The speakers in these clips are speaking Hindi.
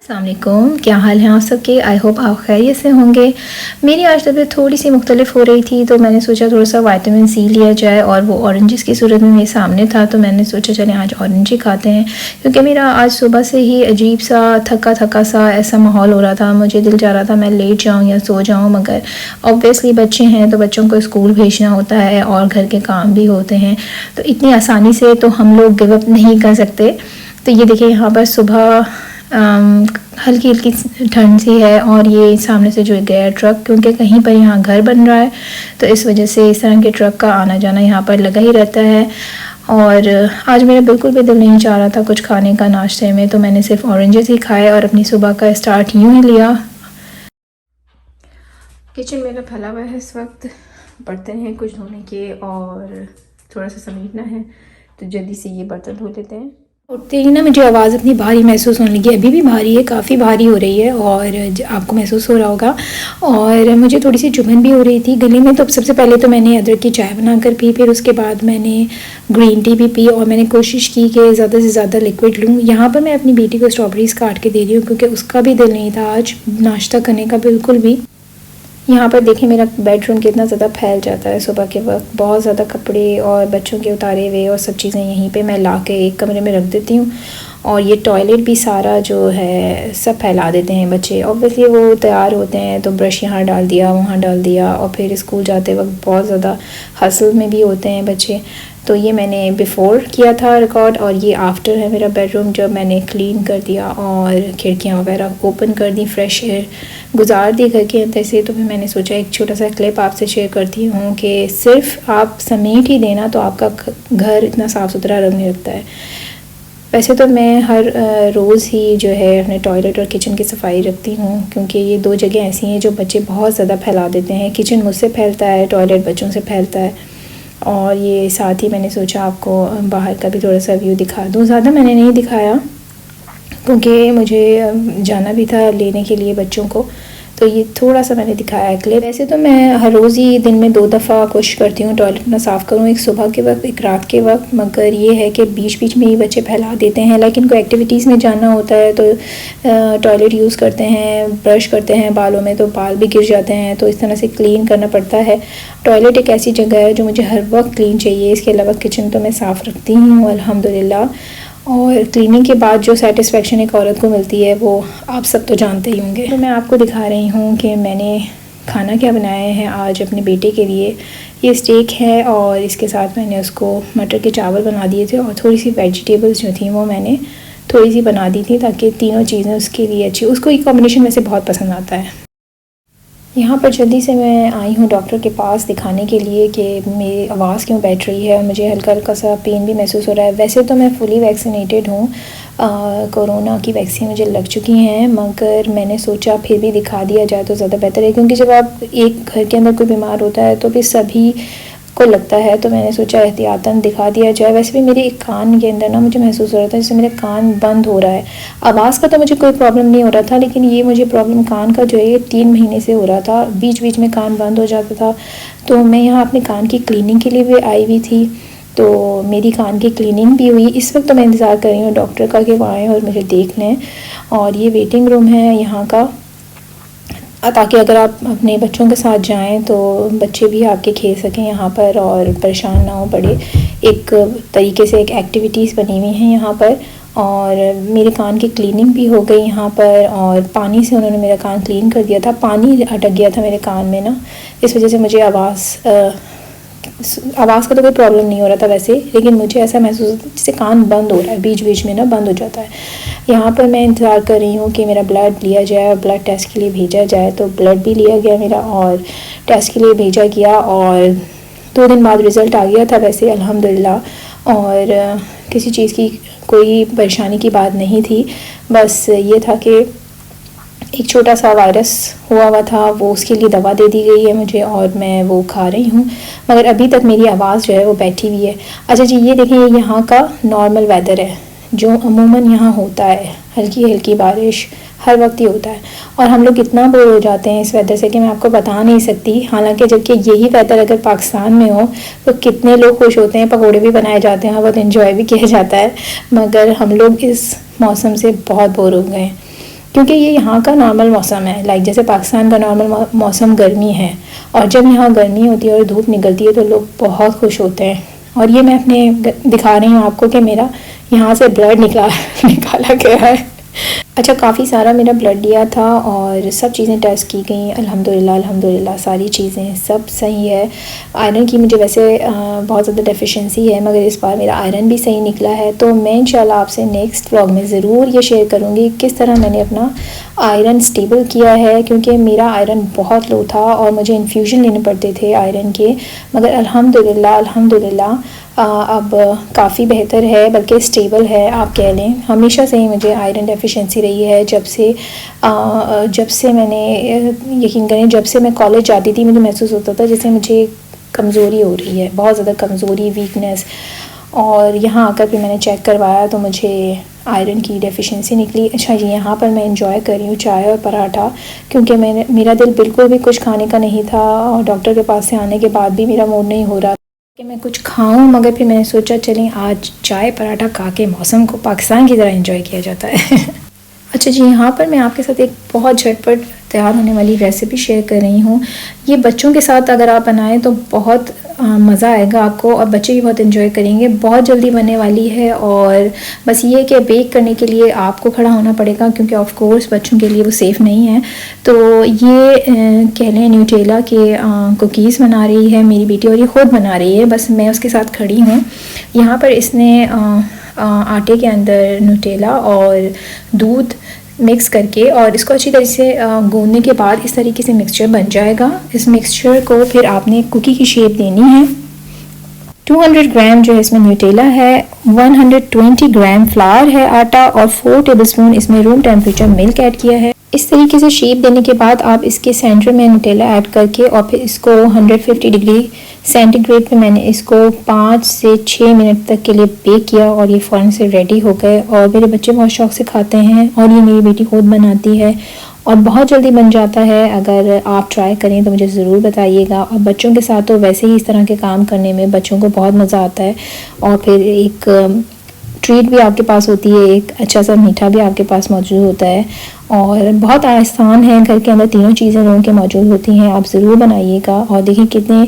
अस्सलाम वालेकुम, क्या हाल है आप सबके। आई होप आप खैरियत से होंगे। मेरी आज तबीयत थोड़ी सी मुख्तलिफ हो रही थी तो मैंने सोचा थोड़ा सा विटामिन सी लिया जाए और वो ऑरेंजेस की सूरत में मेरे सामने था तो मैंने सोचा चलें आज ऑरेंज ही खाते हैं, क्योंकि मेरा आज सुबह से ही अजीब सा थका थका सा ऐसा माहौल हो रहा था। मुझे दिल चाह रहा था मैं लेट जाऊँ या सो जाऊँ, मगर ऑब्वियसली बच्चे हैं तो बच्चों को स्कूल भेजना होता है और घर के काम भी होते हैं, तो इतनी आसानी से तो हम लोग गिव अप नहीं कर सकते। तो ये देखिए यहाँ पर सुबह हल्की हल्की ठंड सी है और ये सामने से जो गया ट्रक, क्योंकि कहीं पर यहाँ घर बन रहा है तो इस वजह से इस तरह के ट्रक का आना जाना यहाँ पर लगा ही रहता है। और आज मेरा बिल्कुल भी दिल नहीं चाह रहा था कुछ खाने का नाश्ते में, तो मैंने सिर्फ ऑरेंजेस ही खाए और अपनी सुबह का स्टार्ट यूँ ही लिया। किचन मेरा फैला हुआ है इस वक्त, बर्तन हैं कुछ धोने के और थोड़ा सा समेटना है, तो जल्दी से ये बर्तन धो लेते हैं। उठते ही ना मुझे आवाज़ अपनी भारी महसूस होने लगी, अभी भी भारी है, काफ़ी भारी हो रही है और आपको महसूस हो रहा होगा। और मुझे थोड़ी सी चुभन भी हो रही थी गले में, तो सबसे पहले तो मैंने अदरक की चाय बनाकर पी, फिर उसके बाद मैंने ग्रीन टी भी पी और मैंने कोशिश की कि ज़्यादा से ज़्यादा लिक्विड लूँ। यहाँ पर मैं अपनी बेटी को स्ट्रॉबेरीज़ काट के दे रही हूँ क्योंकि उसका भी दिल नहीं था आज नाश्ता करने का बिल्कुल भी। यहाँ पर देखिए मेरा बेडरूम कितना ज़्यादा फैल जाता है सुबह के वक्त, बहुत ज़्यादा कपड़े और बच्चों के उतारे हुए और सब चीज़ें यहीं पे मैं ला के एक कमरे में रख देती हूँ। और ये टॉयलेट भी सारा जो है सब फैला देते हैं बच्चे। ऑब्वियसली वो तैयार होते हैं तो ब्रश यहाँ डाल दिया वहाँ डाल दिया और फिर स्कूल जाते वक्त बहुत ज़्यादा हसल में भी होते हैं बच्चे। तो ये मैंने बिफ़ोर किया था रिकॉर्ड और ये आफ्टर है मेरा बेडरूम, जब मैंने क्लीन कर दिया और खिड़कियाँ वगैरह ओपन कर दी, फ्रेश एयर गुजार दी घर के अंदर से। तो फिर मैंने सोचा एक छोटा सा क्लिप आपसे शेयर करती हूँ कि सिर्फ आप समेट ही देना तो आपका घर इतना साफ़ सुथरा लगने लगता है। वैसे तो मैं हर रोज़ ही जो है अपने टॉयलेट और किचन की सफाई रखती हूँ, क्योंकि ये दो जगह ऐसी हैं जो बच्चे बहुत ज़्यादा फैला देते हैं। किचन मुझसे फैलता है, टॉयलेट बच्चों से फैलता है। और ये साथ ही मैंने सोचा आपको बाहर का भी थोड़ा सा व्यू दिखा दूँ। ज़्यादा मैंने नहीं दिखाया क्योंकि मुझे जाना भी था लेने के लिए बच्चों को, तो ये थोड़ा सा मैंने दिखाया है क्लिप। वैसे तो मैं हर रोज़ ही दिन में 2 दफ़ा कोशिश करती हूँ टॉयलेट अपना साफ़ करूँ, एक सुबह के वक्त एक रात के वक्त, मगर ये है कि बीच बीच में ही बच्चे फैला देते हैं। लेकिन कोई एक्टिविटीज़ में जाना होता है तो टॉयलेट यूज़ करते हैं, ब्रश करते हैं बालों में तो बाल भी गिर जाते हैं, तो इस तरह से क्लीन करना पड़ता है। टॉयलेट एक ऐसी जगह है जो मुझे हर वक्त क्लीन चाहिए। इसके अलावा किचन तो मैं साफ़ रखती हूँ अल्हम्दुलिल्लाह। और क्लीनिंग के बाद जो सेटिस्फेक्शन एक औरत को मिलती है वो आप सब तो जानते ही होंगे। तो मैं आपको दिखा रही हूँ कि मैंने खाना क्या बनाया है आज अपने बेटे के लिए। ये स्टेक है और इसके साथ मैंने उसको मटर के चावल बना दिए थे और थोड़ी सी वेजिटेबल्स जो थी वो मैंने थोड़ी सी बना दी थी ताकि तीनों चीज़ें उसके लिए अच्छी, उसको ये कॉम्बिनेशन वैसे बहुत पसंद आता है। यहाँ पर जल्दी से मैं आई हूँ डॉक्टर के पास दिखाने के लिए कि मेरी आवाज़ क्यों बैठ रही है और मुझे हल्का हल्का सा पेन भी महसूस हो रहा है। वैसे तो मैं फुली वैक्सीनेटेड हूँ, कोरोना की वैक्सीन मुझे लग चुकी हैं, मगर मैंने सोचा फिर भी दिखा दिया जाए तो ज़्यादा बेहतर है, क्योंकि जब आप एक घर के अंदर कोई बीमार होता है तो फिर सभी को लगता है, तो मैंने सोचा एहतियातन दिखा दिया जाए। वैसे भी मेरे एक कान के अंदर ना मुझे महसूस हो रहा था जैसे मेरा कान बंद हो रहा है। आवाज़ का तो मुझे कोई प्रॉब्लम नहीं हो रहा था, लेकिन ये मुझे प्रॉब्लम कान का जो है ये 3 महीने से हो रहा था, बीच बीच में कान बंद हो जाता था। तो मैं यहाँ अपने कान की क्लीनिंग के लिए भी आई हुई थी, तो मेरी कान की क्लीनिंग भी हुई। इस वक्त तो मैं इंतज़ार कर रही हूँ डॉक्टर का कि वो आएँ और मुझे देख लें। और ये वेटिंग रूम है यहाँ का, ताकि अगर आप अपने बच्चों के साथ जाएं तो बच्चे भी आपके खेल सकें यहाँ पर और परेशान ना हो पड़े। एक तरीके से एक एक्टिविटीज़ बनी हुई हैं यहाँ पर। और मेरे कान की क्लीनिंग भी हो गई यहाँ पर और पानी से उन्होंने मेरा कान क्लीन कर दिया था। पानी अटक गया था मेरे कान में ना, इस वजह से मुझे आवाज़ का तो कोई प्रॉब्लम नहीं हो रहा था वैसे, लेकिन मुझे ऐसा महसूस होता है जैसे कान बंद हो रहा है, बीच बीच में ना बंद हो जाता है। यहाँ पर मैं इंतज़ार कर रही हूँ कि मेरा ब्लड लिया जाए और ब्लड टेस्ट के लिए भेजा जाए। तो ब्लड भी लिया गया मेरा और टेस्ट के लिए भेजा गया और 2 दिन बाद रिज़ल्ट आ गया था वैसे अल्हम्दुलिल्लाह। और किसी चीज़ की कोई परेशानी की बात नहीं थी, बस ये था कि एक छोटा सा वायरस हुआ था, वो उसके लिए दवा दे दी गई है मुझे और मैं वो खा रही हूँ, मगर अभी तक मेरी आवाज़ जो है वो बैठी हुई है। अच्छा जी, ये देखें, ये यहाँ का नॉर्मल वेदर है जो अमूमन यहाँ होता है, हल्की हल्की बारिश हर वक्त ही होता है। और हम लोग इतना बोर हो जाते हैं इस वेदर से कि मैं आपको बता नहीं सकती। हालांकि जबकि यही वेदर अगर पाकिस्तान में हो तो कितने लोग खुश होते हैं, पकौड़े भी बनाए जाते हैं, बहुत इन्जॉय भी किया जाता है, मगर हम लोग इस मौसम से बहुत बोर हो गए हैं। क्योंकि ये यहाँ का नॉर्मल मौसम है। लाइक जैसे पाकिस्तान का नॉर्मल मौसम गर्मी है, और जब यहाँ गर्मी होती है और धूप निकलती है तो लोग बहुत खुश होते हैं। और ये मैं अपने दिखा रही हूँ आपको कि मेरा यहाँ से ब्लड निकाला गया है। अच्छा, काफ़ी सारा मेरा ब्लड लिया था और सब चीज़ें टेस्ट की गई। अल्हम्दुलिल्लाह सारी चीज़ें सब सही है। आयरन की मुझे वैसे बहुत ज़्यादा डेफिशिएंसी है, मगर इस बार मेरा आयरन भी सही निकला है। तो मैं इंशाल्लाह आपसे नेक्स्ट व्लॉग में ज़रूर ये शेयर करूँगी किस तरह मैंने अपना आयरन स्टेबल किया है, क्योंकि मेरा आयरन बहुत लो था और मुझे इन्फ्यूज़न लेने पड़ते थे आयरन के। मगर अल्हम्दुलिल्लाह अब काफ़ी बेहतर है, बल्कि स्टेबल है आप कह लें। हमेशा से ही मुझे आयरन डेफिशिएंसी रही है। जब से मैंने, यकीन करें, जब से मैं कॉलेज जाती थी मुझे महसूस होता था जैसे मुझे कमज़ोरी हो रही है, बहुत ज़्यादा कमज़ोरी, वीकनेस। और यहाँ आकर फिर मैंने चेक करवाया तो मुझे आयरन की डेफिशिएंसी निकली। अच्छा जी, यहाँ पर मैं इंजॉय कर रही हूँ चाय और पराठा, क्योंकि मेरा दिल बिल्कुल भी कुछ खाने का नहीं था और डॉक्टर के पास से आने के बाद भी मेरा मूड नहीं हो रहा कि मैं कुछ खाऊं। मगर फिर मैंने सोचा चलें आज चाय पराठा खा के मौसम को पाकिस्तान की तरह एंजॉय किया जाता है। अच्छा जी, यहाँ पर मैं आपके साथ एक बहुत झटपट तैयार होने वाली रेसिपी शेयर कर रही हूँ। ये बच्चों के साथ अगर आप बनाएं तो बहुत मज़ा आएगा आपको और बच्चे भी बहुत एंजॉय करेंगे। बहुत जल्दी बनने वाली है और बस ये कि बेक करने के लिए आपको खड़ा होना पड़ेगा, क्योंकि ऑफ कोर्स बच्चों के लिए वो सेफ़ नहीं है। तो ये कह लें न्यूटेला के कुकीज़ बना रही है मेरी बेटी, और ये ख़ुद बना रही है, बस मैं उसके साथ खड़ी हूँ। यहाँ पर इसने आटे के अंदर न्यूटेला और दूध मिक्स करके और इसको अच्छी तरह से गूंदने के बाद इस तरीके से मिक्सचर बन जाएगा। इस मिक्सचर को फिर आपने कुकी की शेप देनी है। 200 ग्राम जो है इसमें न्यूटेला है, 120 ग्राम फ्लावर है आटा, और 4 टेबलस्पून इसमें रूम टेम्परेचर मिल्क ऐड किया है। इस तरीके से शेप देने के बाद आप इसके सेंटर में न्यूटेला ऐड करके और फिर इसको 150 डिग्री सेंटीग्रेड पे मैंने इसको 5 से 6 मिनट तक के लिए बेक किया और ये फ़ौरन से रेडी हो गए। और मेरे बच्चे बहुत शौक से खाते हैं और ये मेरी बेटी खुद बनाती है और बहुत जल्दी बन जाता है। अगर आप ट्राई करें तो मुझे ज़रूर बताइएगा। और बच्चों के साथ तो वैसे ही इस तरह के काम करने में बच्चों को बहुत मज़ा आता है, और फिर एक ट्रीट भी आपके पास होती है, एक अच्छा सा मीठा भी आपके पास मौजूद होता है। और बहुत आसान है, घर के अंदर तीनों चीज़ें लोगों के मौजूद होती हैं। आप ज़रूर बनाइएगा और देखिए कितने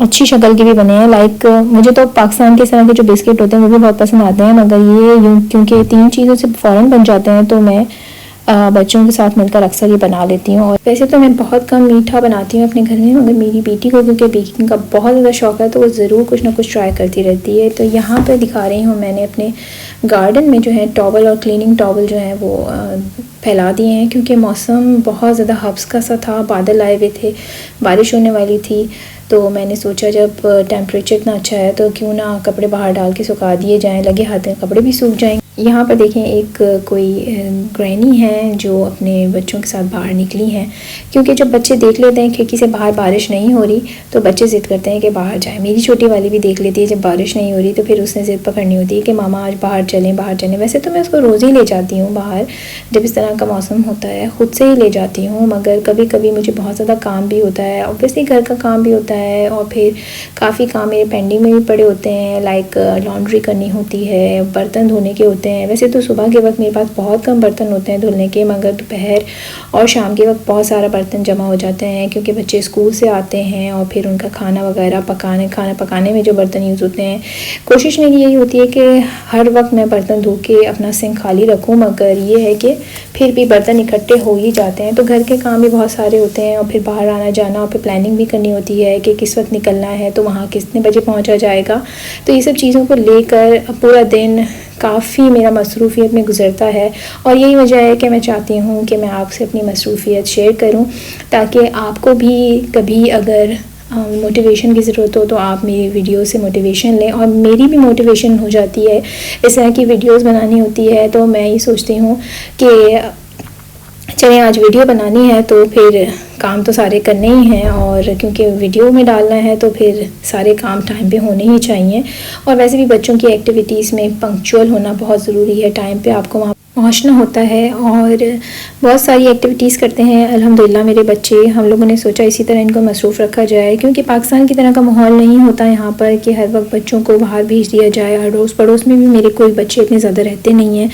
अच्छी शक्ल के भी बने हैं। लाइक मुझे तो पाकिस्तान के इस तरह के जो बिस्किट होते हैं वो भी बहुत पसंद आते हैं, मगर ये यूँ क्योंकि 3 चीज़ों से फ़ौरन बन जाते हैं तो मैं बच्चों के साथ मिलकर अक्सर ये बना लेती हूँ। और वैसे तो मैं बहुत कम मीठा बनाती हूँ अपने घर में, मगर मेरी बेटी को क्योंकि बेकिंग का बहुत ज़्यादा शौक़ है तो वो ज़रूर कुछ ना कुछ ट्राई करती रहती है। तो यहाँ पर दिखा रही हूँ मैंने अपने गार्डन में जो है टॉवल और क्लीनिंग टॉवल जो है वो फैला दिए हैं, क्योंकि मौसम बहुत ज़्यादा हब्स का सा था, बादल आए हुए थे, बारिश होने वाली थी। तो मैंने सोचा जब टेम्परेचर इतना अच्छा है तो क्यों ना कपड़े बाहर डाल के सुखा दिए जाएं, लगे हाथ में कपड़े भी सूख जाएंगे। यहाँ पर देखें एक कोई ग्रैनी है जो अपने बच्चों के साथ बाहर निकली हैं, क्योंकि जब बच्चे देख लेते हैं खिड़की से बाहर बारिश नहीं हो रही तो बच्चे ज़िद करते हैं कि बाहर जाएं। मेरी छोटी वाली भी देख लेती है जब बारिश नहीं हो रही तो फिर उसने ज़िद पकड़नी होती है कि मामा आज बाहर चलें बाहर चलें। वैसे तो मैं उसको रोज़ ही ले जाती हूँ बाहर, जब इस तरह का मौसम होता है ख़ुद से ही ले जाती हूँ, मगर कभी कभी मुझे बहुत ज़्यादा काम भी होता है, ऑब्वियसली घर का काम भी होता है और फिर काफ़ी काम मेरे पेंडिंग में भी पड़े होते हैं। लाइक लॉन्ड्री करनी होती है, बर्तन धोने के होते हैं। वैसे तो सुबह के वक्त मेरे पास बहुत कम बर्तन होते हैं धुलने के, मगर दोपहर और शाम के वक्त बहुत सारा बर्तन जमा हो जाते हैं, क्योंकि बच्चे स्कूल से आते हैं और फिर उनका खाना वगैरह खाना पकाने में जो बर्तन यूज़ होते हैं। कोशिश मेरी यही होती है कि हर वक्त मैं बर्तन धो के अपना सिंक खाली रखूँ, मगर ये है कि फिर भी बर्तन इकट्ठे हो ही जाते हैं। तो घर के काम भी बहुत सारे होते हैं और फिर बाहर आना जाना और फिर प्लानिंग भी करनी होती है कि किस वक्त निकलना है तो वहाँ कितने बजे पहुँचा जाएगा। तो ये सब चीज़ों को लेकर पूरा दिन काफ़ी मेरा मसरूफ़ियत में गुज़रता है, और यही वजह है कि मैं चाहती हूँ कि मैं आपसे अपनी मसरूफ़ियत शेयर करूँ, ताकि आपको भी कभी अगर मोटिवेशन की ज़रूरत हो तो आप मेरी वीडियो से मोटिवेशन लें। और मेरी भी मोटिवेशन हो जाती है, इस तरह की वीडियोस बनानी होती है तो मैं ये सोचती हूँ कि चलें आज वीडियो बनानी है तो फिर काम तो सारे करने ही हैं, और क्योंकि वीडियो में डालना है तो फिर सारे काम टाइम पे होने ही चाहिए। और वैसे भी बच्चों की एक्टिविटीज़ में पंक्चुअल होना बहुत ज़रूरी है, टाइम पे आपको वहाँ पहुँचना होता है और बहुत सारी एक्टिविटीज़ करते हैं अल्हम्दुलिल्लाह मेरे बच्चे। हम लोगों ने सोचा इसी तरह इनको मसरूफ़ रखा जाए, क्योंकि पाकिस्तान की तरह का माहौल नहीं होता यहाँ पर कि हर वक्त बच्चों को बाहर भेज दिया जाए। अड़ोस पड़ोस में भी मेरे कोई बच्चे इतने ज़्यादा रहते नहीं हैं,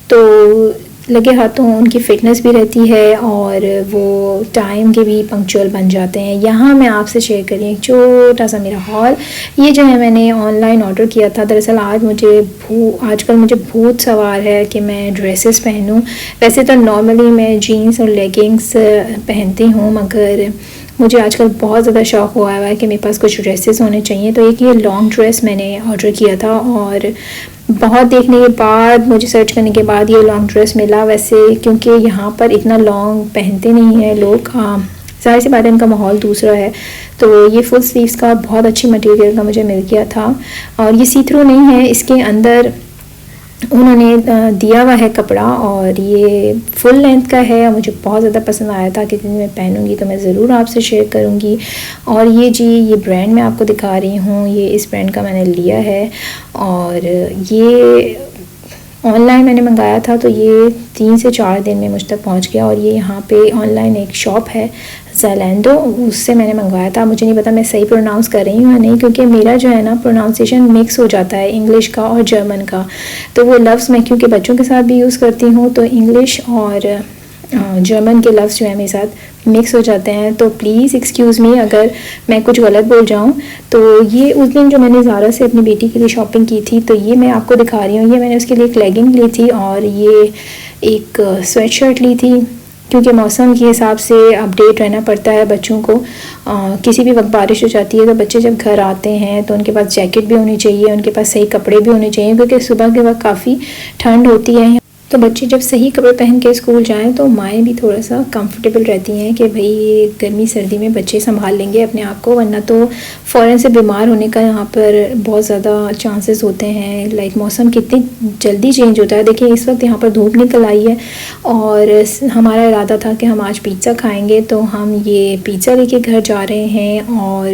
तो लगे हाथों उनकी फ़िटनेस भी रहती है और वो टाइम के भी पंक्चुअल बन जाते हैं। यहाँ मैं आपसे शेयर करी एक छोटा सा मेरा हॉल। ये जो है मैंने ऑनलाइन ऑर्डर किया था। दरअसल आजकल मुझे भूत सवार है कि मैं ड्रेसेस पहनूं। वैसे तो नॉर्मली मैं जीन्स और लेगिंग्स पहनती हूँ, मगर मुझे आजकल बहुत ज़्यादा शौक़ हुआ है कि मेरे पास कुछ ड्रेसेस होने चाहिए। तो एक ये लॉन्ग ड्रेस मैंने ऑर्डर किया था और बहुत देखने के बाद, मुझे सर्च करने के बाद ये लॉन्ग ड्रेस मिला। वैसे क्योंकि यहाँ पर इतना लॉन्ग पहनते नहीं हैं लोग, ज़ाहिर सी बात है इनका माहौल दूसरा है। तो ये फुल स्लीव्स का बहुत अच्छी मटेरियल का मुझे मिल गया था और ये सी थ्रू नहीं है, इसके अंदर उन्होंने दिया हुआ है कपड़ा और ये फुल लेंथ का है। मुझे बहुत ज़्यादा पसंद आया था कि मैं पहनूंगी तो मैं ज़रूर आपसे शेयर करूंगी। और ये ब्रांड मैं आपको दिखा रही हूँ, ये इस ब्रांड का मैंने लिया है और ये ऑनलाइन मैंने मंगाया था तो ये 3 से 4 दिन में मुझ तक पहुंच गया। और ये यहाँ पे ऑनलाइन एक शॉप है ज़ैलेंडो, उससे मैंने मंगवाया था। मुझे नहीं पता मैं सही प्रोनाउंस कर रही हूँ या नहीं, क्योंकि मेरा जो है ना प्रोनाउंसिएशन मिक्स हो जाता है इंग्लिश का और जर्मन का। तो वो लफ्ज़ मैं क्योंकि बच्चों के साथ भी यूज़ करती हूँ तो इंग्लिश और जर्मन के लफ्ज़ जो है मेरे साथ मिक्स हो जाते हैं। तो प्लीज़ एक्सक्यूज़ मी अगर मैं कुछ गलत बोल जाऊँ। तो ये उस दिन जो मैंने ज़ारा से अपनी बेटी के लिए शॉपिंग की थी तो ये मैं आपको दिखा रही हूँ। ये मैंने उसके लिए एक लेगिंग ली थी और ये एक स्वेट शर्ट ली थी, क्योंकि मौसम के हिसाब से अपडेट रहना पड़ता है बच्चों को। किसी भी वक्त बारिश हो जाती है तो बच्चे जब घर आते हैं तो उनके पास जैकेट भी होनी चाहिए, उनके पास सही कपड़े भी होने चाहिए, क्योंकि सुबह के वक्त काफ़ी ठंड होती है। तो बच्चे जब सही कपड़े पहन के स्कूल जाएं तो माएँ भी थोड़ा सा कंफर्टेबल रहती हैं कि भाई गर्मी सर्दी में बच्चे संभाल लेंगे अपने आप को, वरना तो फ़ौरन से बीमार होने का यहाँ पर बहुत ज़्यादा चांसेस होते हैं। लाइक मौसम कितनी जल्दी चेंज होता है। देखिए इस वक्त यहाँ पर धूप निकल आई है और हमारा इरादा था कि हम आज पिज़्ज़ा खाएँगे, तो हम ये पिज़्ज़ा लेके घर जा रहे हैं। और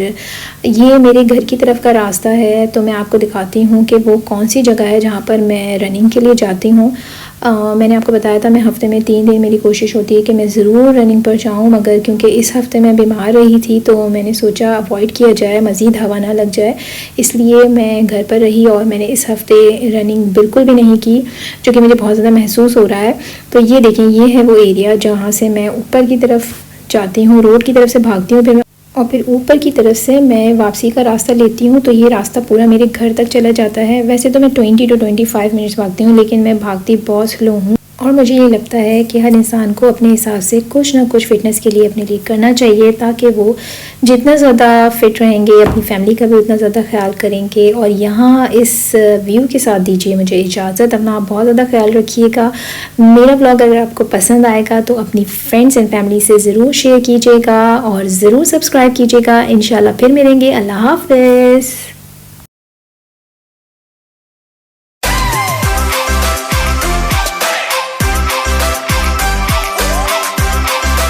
ये मेरे घर की तरफ का रास्ता है, तो मैं आपको दिखाती हूँ कि वो कौन सी जगह है जहाँ पर मैं रनिंग के लिए जाती हूँ। मैंने आपको बताया था मैं हफ़्ते में 3 दिन मेरी कोशिश होती है कि मैं ज़रूर रनिंग पर जाऊँ, मगर क्योंकि इस हफ़्ते मैं बीमार रही थी तो मैंने सोचा अवॉइड किया जाए, मज़ीद हवा ना लग जाए, इसलिए मैं घर पर रही और मैंने इस हफ़्ते रनिंग बिल्कुल भी नहीं की, जो कि मुझे बहुत ज़्यादा महसूस हो रहा है। तो ये देखें, ये है वो एरिया जहाँ से मैं ऊपर की तरफ जाती हूँ, रोड की तरफ से भागती हूँ, फिर ऊपर की तरफ से मैं वापसी का रास्ता लेती हूँ। तो ये रास्ता पूरा मेरे घर तक चला जाता है। वैसे तो मैं 20 to 25 मिनट्स भागती हूँ, लेकिन मैं भागती बहुत स्लो हूँ और मुझे ये लगता है कि हर इंसान को अपने हिसाब से कुछ ना कुछ फ़िटनेस के लिए अपने लिए करना चाहिए, ताकि वो जितना ज़्यादा फ़िट रहेंगे अपनी फैमिली का भी उतना ज़्यादा ख्याल करेंगे। और यहाँ इस व्यू के साथ दीजिए मुझे इजाज़त। अपना आप बहुत ज़्यादा ख्याल रखिएगा। मेरा व्लॉग अगर आपको पसंद आएगा तो अपनी फ्रेंड्स एंड फैमिली से ज़रूर शेयर कीजिएगा और ज़रूर सब्सक्राइब कीजिएगा। इंशाल्लाह फिर मिलेंगे। अल्लाह हाफ़िज़।